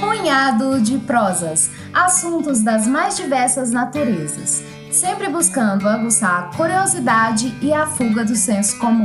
Punhado de prosas, assuntos das mais diversas naturezas, sempre buscando aguçar a curiosidade e a fuga do senso comum.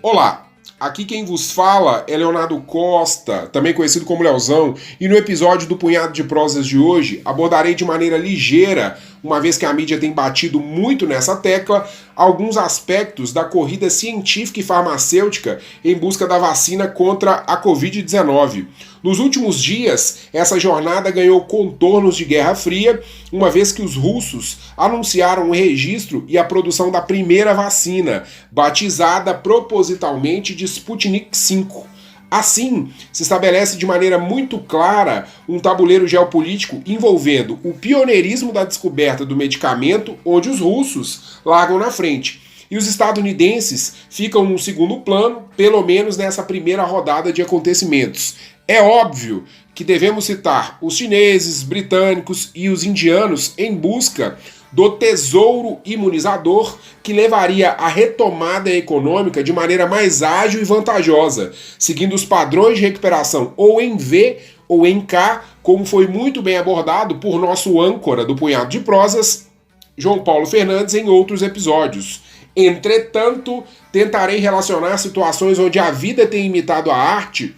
Olá, aqui quem vos fala é Leonardo Costa, também conhecido como Leozão, e no episódio do Punhado de Prosas de hoje abordarei de maneira ligeira, uma vez que a mídia tem batido muito nessa tecla, alguns aspectos da corrida científica e farmacêutica em busca da vacina contra a Covid-19. Nos últimos dias, essa jornada ganhou contornos de Guerra Fria, uma vez que os russos anunciaram o registro e a produção da primeira vacina, batizada propositalmente de Sputnik V. Assim, se estabelece de maneira muito clara um tabuleiro geopolítico envolvendo o pioneirismo da descoberta do medicamento, onde os russos largam na frente, e os estadunidenses ficam no segundo plano, pelo menos nessa primeira rodada de acontecimentos. É óbvio que devemos citar os chineses, britânicos e os indianos em busca do tesouro imunizador que levaria a retomada econômica de maneira mais ágil e vantajosa, seguindo os padrões de recuperação ou em V ou em K, como foi muito bem abordado por nosso âncora do Punhado de Prosas, João Paulo Fernandes, em outros episódios. Entretanto, tentarei relacionar situações onde a vida tem imitado a arte,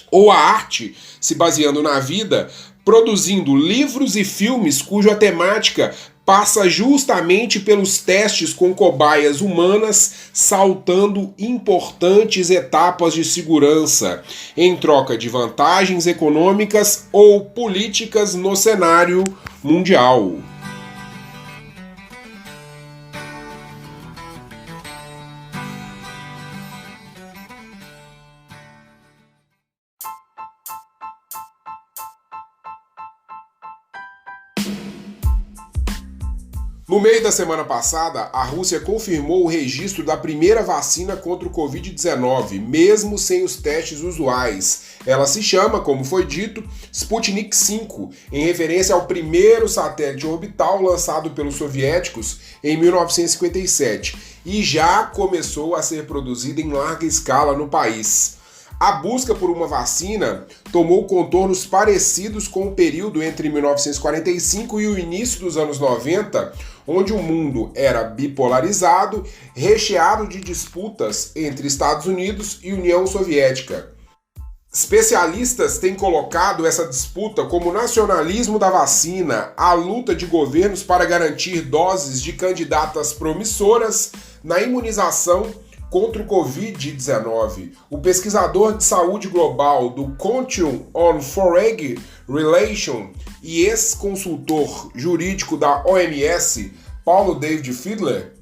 ou a arte se baseando na vida, produzindo livros e filmes cuja temática passa justamente pelos testes com cobaias humanas, saltando importantes etapas de segurança, em troca de vantagens econômicas ou políticas no cenário mundial. No meio da semana passada, a Rússia confirmou o registro da primeira vacina contra o Covid-19, mesmo sem os testes usuais. Ela se chama, como foi dito, Sputnik V, em referência ao primeiro satélite orbital lançado pelos soviéticos em 1957, e já começou a ser produzida em larga escala no país. A busca por uma vacina tomou contornos parecidos com o período entre 1945 e o início dos anos 90, onde o mundo era bipolarizado, recheado de disputas entre Estados Unidos e União Soviética. Especialistas têm colocado essa disputa como o nacionalismo da vacina, a luta de governos para garantir doses de candidatas promissoras na imunização contra o Covid-19. O pesquisador de saúde global do Council on Foreign Relations e ex-consultor jurídico da OMS, Paulo David Fiedler,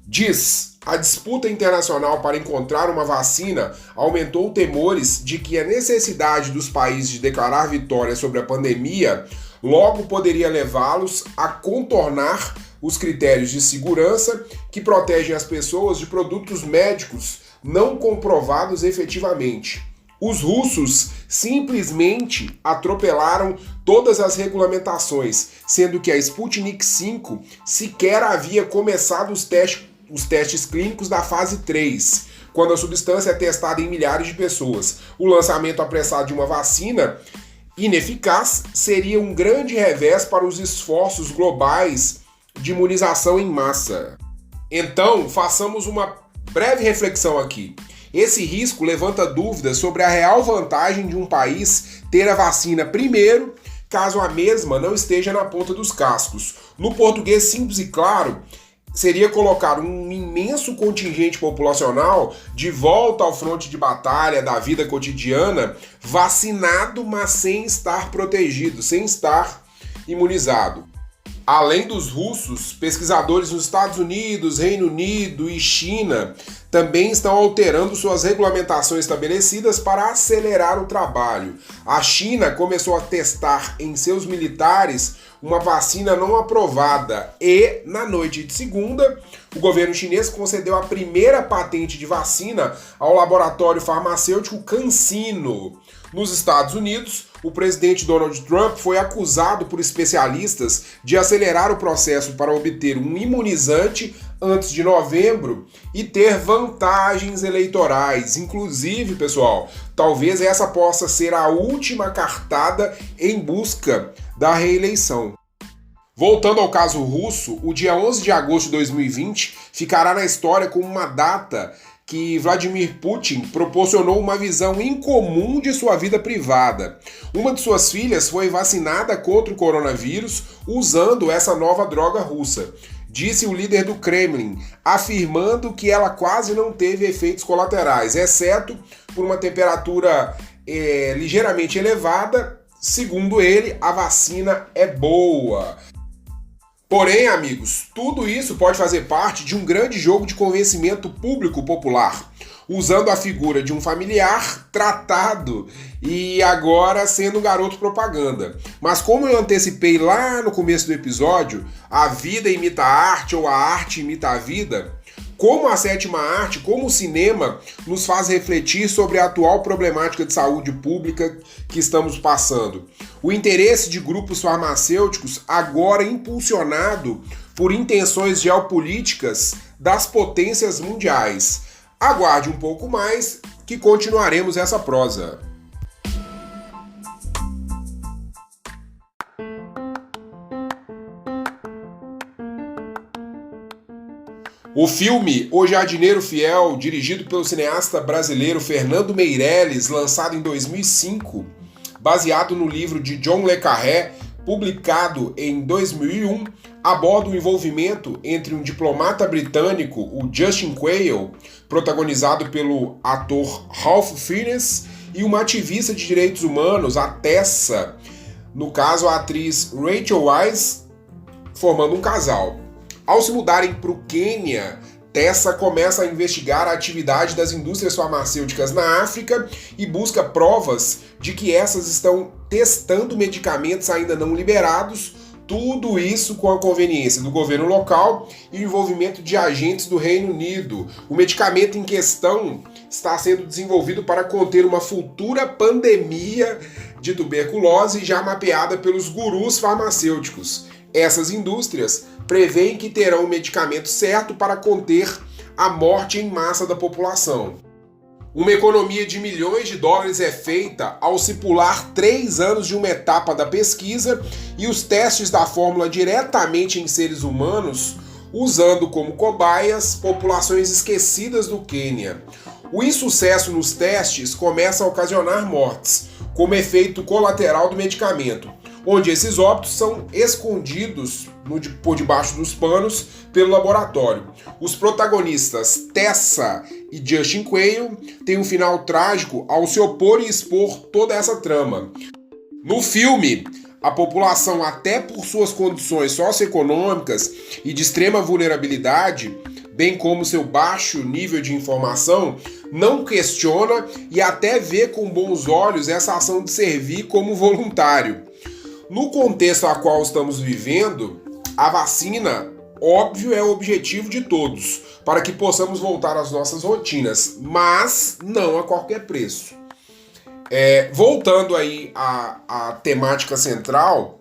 diz: a disputa internacional para encontrar uma vacina aumentou temores de que a necessidade dos países de declarar vitória sobre a pandemia logo poderia levá-los a contornar os critérios de segurança que protegem as pessoas de produtos médicos não comprovados efetivamente. Os russos simplesmente atropelaram todas as regulamentações, sendo que a Sputnik V sequer havia começado os testes clínicos da fase 3, quando a substância é testada em milhares de pessoas. O lançamento apressado de uma vacina ineficaz seria um grande revés para os esforços globais de imunização em massa. Então, façamos uma breve reflexão aqui. Esse risco levanta dúvidas sobre a real vantagem de um país ter a vacina primeiro, caso a mesma não esteja na ponta dos cascos. No português simples e claro, seria colocar um imenso contingente populacional de volta ao fronte de batalha da vida cotidiana, vacinado, mas sem estar protegido, sem estar imunizado. Além dos russos, pesquisadores nos Estados Unidos, Reino Unido e China também estão alterando suas regulamentações estabelecidas para acelerar o trabalho. A China começou a testar em seus militares uma vacina não aprovada e, na noite de segunda, o governo chinês concedeu a primeira patente de vacina ao laboratório farmacêutico CanSino. Nos Estados Unidos, o presidente Donald Trump foi acusado por especialistas de acelerar o processo para obter um imunizante antes de novembro e ter vantagens eleitorais. Inclusive, pessoal, talvez essa possa ser a última cartada em busca da reeleição. Voltando ao caso russo, o dia 11 de agosto de 2020 ficará na história como uma data que Vladimir Putin proporcionou uma visão incomum de sua vida privada. Uma de suas filhas foi vacinada contra o coronavírus usando essa nova droga russa, disse o líder do Kremlin, afirmando que ela quase não teve efeitos colaterais, exceto por uma temperatura ligeiramente elevada. Segundo ele, a vacina é boa. Porém, amigos, tudo isso pode fazer parte de um grande jogo de convencimento público popular, usando a figura de um familiar tratado e agora sendo garoto propaganda. Mas como eu antecipei lá no começo do episódio, a vida imita a arte ou a arte imita a vida, como a sétima arte, como o cinema, nos faz refletir sobre a atual problemática de saúde pública que estamos passando. O interesse de grupos farmacêuticos, agora impulsionado por intenções geopolíticas das potências mundiais. Aguarde um pouco mais que continuaremos essa prosa. O filme O Jardineiro Fiel, dirigido pelo cineasta brasileiro Fernando Meirelles, lançado em 2005, baseado no livro de John le Carré, publicado em 2001, aborda o envolvimento entre um diplomata britânico, o Justin Quayle, protagonizado pelo ator Ralph Fiennes, e uma ativista de direitos humanos, a Tessa, no caso a atriz Rachel Weisz, formando um casal. Ao se mudarem para o Quênia, Tessa começa a investigar a atividade das indústrias farmacêuticas na África e busca provas de que essas estão testando medicamentos ainda não liberados, tudo isso com a conveniência do governo local e o envolvimento de agentes do Reino Unido. O medicamento em questão está sendo desenvolvido para conter uma futura pandemia de tuberculose já mapeada pelos gurus farmacêuticos. Essas indústrias prevêem que terão o medicamento certo para conter a morte em massa da população. Uma economia de milhões de dólares é feita ao se pular 3 anos de uma etapa da pesquisa e os testes da fórmula diretamente em seres humanos, usando como cobaias populações esquecidas do Quênia. O insucesso nos testes começa a ocasionar mortes, como efeito colateral do medicamento, onde esses óbitos são escondidos por debaixo dos panos pelo laboratório. Os protagonistas Tessa e Justin Quayle têm um final trágico ao se opor e expor toda essa trama. No filme, a população, até por suas condições socioeconômicas e de extrema vulnerabilidade, bem como seu baixo nível de informação, não questiona e até vê com bons olhos essa ação de servir como voluntário. No contexto a qual estamos vivendo, a vacina, óbvio, é o objetivo de todos, para que possamos voltar às nossas rotinas, mas não a qualquer preço. Voltando aí à temática central,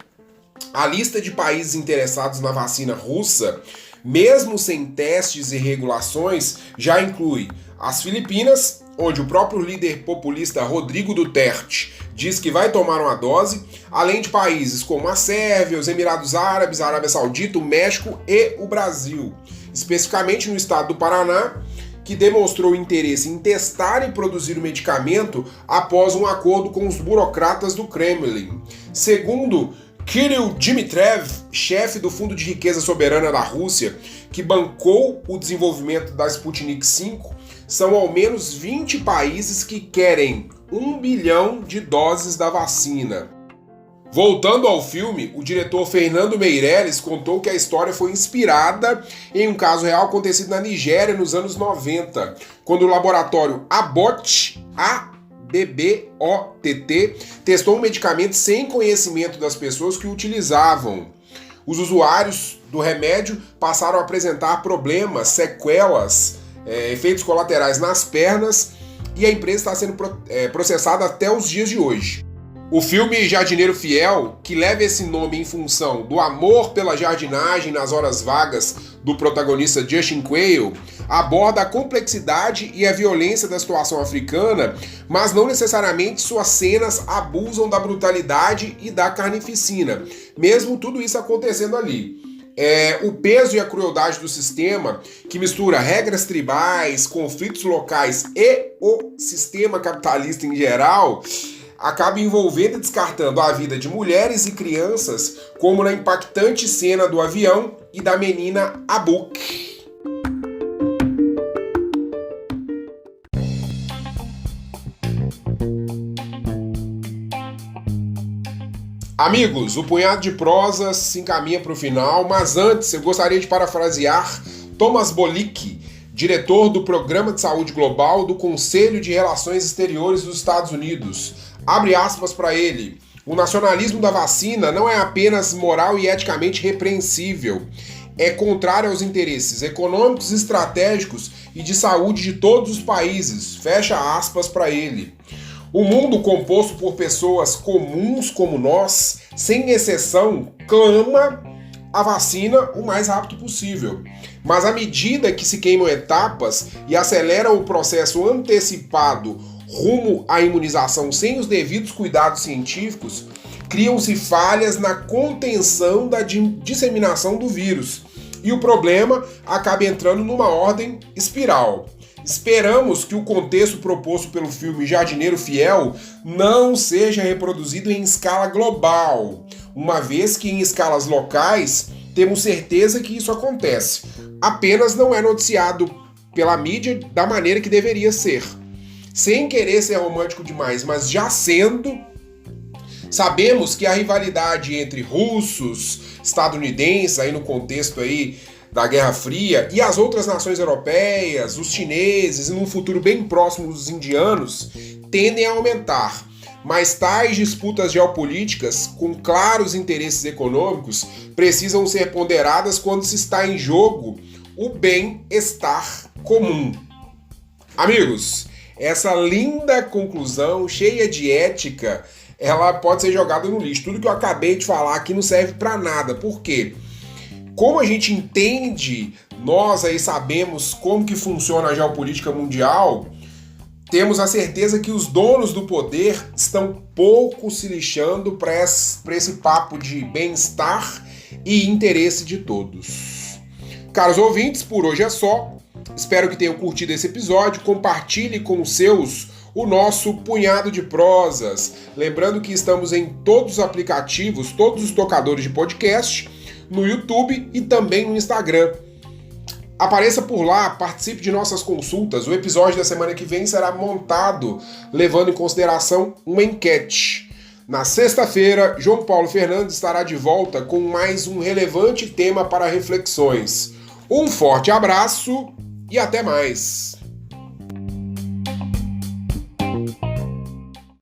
a lista de países interessados na vacina russa, mesmo sem testes e regulações, já inclui as Filipinas, onde o próprio líder populista Rodrigo Duterte diz que vai tomar uma dose, além de países como a Sérvia, os Emirados Árabes, a Arábia Saudita, o México e o Brasil. Especificamente no estado do Paraná, que demonstrou interesse em testar e produzir o medicamento após um acordo com os burocratas do Kremlin. Segundo Kirill Dmitriev, chefe do Fundo de Riqueza Soberana da Rússia, que bancou o desenvolvimento da Sputnik V, são ao menos 20 países que querem 1 bilhão de doses da vacina. Voltando ao filme, o diretor Fernando Meirelles contou que a história foi inspirada em um caso real acontecido na Nigéria nos anos 90, quando o laboratório Abbott, ABBOTT, testou um medicamento sem conhecimento das pessoas que o utilizavam. Os usuários do remédio passaram a apresentar problemas, sequelas, efeitos colaterais nas pernas e a empresa está sendo processada até os dias de hoje. O filme Jardineiro Fiel, que leva esse nome em função do amor pela jardinagem nas horas vagas do protagonista Justin Quayle, aborda a complexidade e a violência da situação africana, mas não necessariamente suas cenas abusam da brutalidade e da carnificina, mesmo tudo isso acontecendo ali. O peso e a crueldade do sistema, que mistura regras tribais, conflitos locais e o sistema capitalista em geral, acaba envolvendo e descartando a vida de mulheres e crianças, como na impactante cena do avião e da menina Abuk. Amigos, o Punhado de Prosas se encaminha para o final, mas antes eu gostaria de parafrasear Thomas Bolick, diretor do Programa de Saúde Global do Conselho de Relações Exteriores dos Estados Unidos. Abre aspas para ele: o nacionalismo da vacina não é apenas moral e eticamente repreensível, é contrário aos interesses econômicos, estratégicos e de saúde de todos os países. Fecha aspas para ele. O mundo composto por pessoas comuns como nós, sem exceção, clama a vacina o mais rápido possível. Mas à medida que se queimam etapas e acelera o processo antecipado rumo à imunização sem os devidos cuidados científicos, criam-se falhas na contenção da disseminação do vírus. E o problema acaba entrando numa ordem espiral. Esperamos que o contexto proposto pelo filme Jardineiro Fiel não seja reproduzido em escala global, uma vez que em escalas locais temos certeza que isso acontece. Apenas não é noticiado pela mídia da maneira que deveria ser. Sem querer ser romântico demais, mas já sendo, sabemos que a rivalidade entre russos, estadunidenses, aí no contexto aí da Guerra Fria, e as outras nações europeias, os chineses e num futuro bem próximo os indianos, tendem a aumentar. Mas tais disputas geopolíticas, com claros interesses econômicos, precisam ser ponderadas quando se está em jogo o bem-estar comum. Amigos, essa linda conclusão, cheia de ética, ela pode ser jogada no lixo. Tudo que eu acabei de falar aqui não serve para nada. Por quê? Como a gente entende, nós aí sabemos como que funciona a geopolítica mundial, temos a certeza que os donos do poder estão pouco se lixando para esse papo de bem-estar e interesse de todos. Caros ouvintes, por hoje é só. Espero que tenham curtido esse episódio. Compartilhe com os seus o nosso Punhado de Prosas. Lembrando que estamos em todos os aplicativos, todos os tocadores de podcast, no YouTube e também no Instagram. Apareça por lá, participe de nossas consultas. O episódio da semana que vem será montado levando em consideração uma enquete. Na sexta-feira, João Paulo Fernandes estará de volta com mais um relevante tema para reflexões. Um forte abraço e até mais!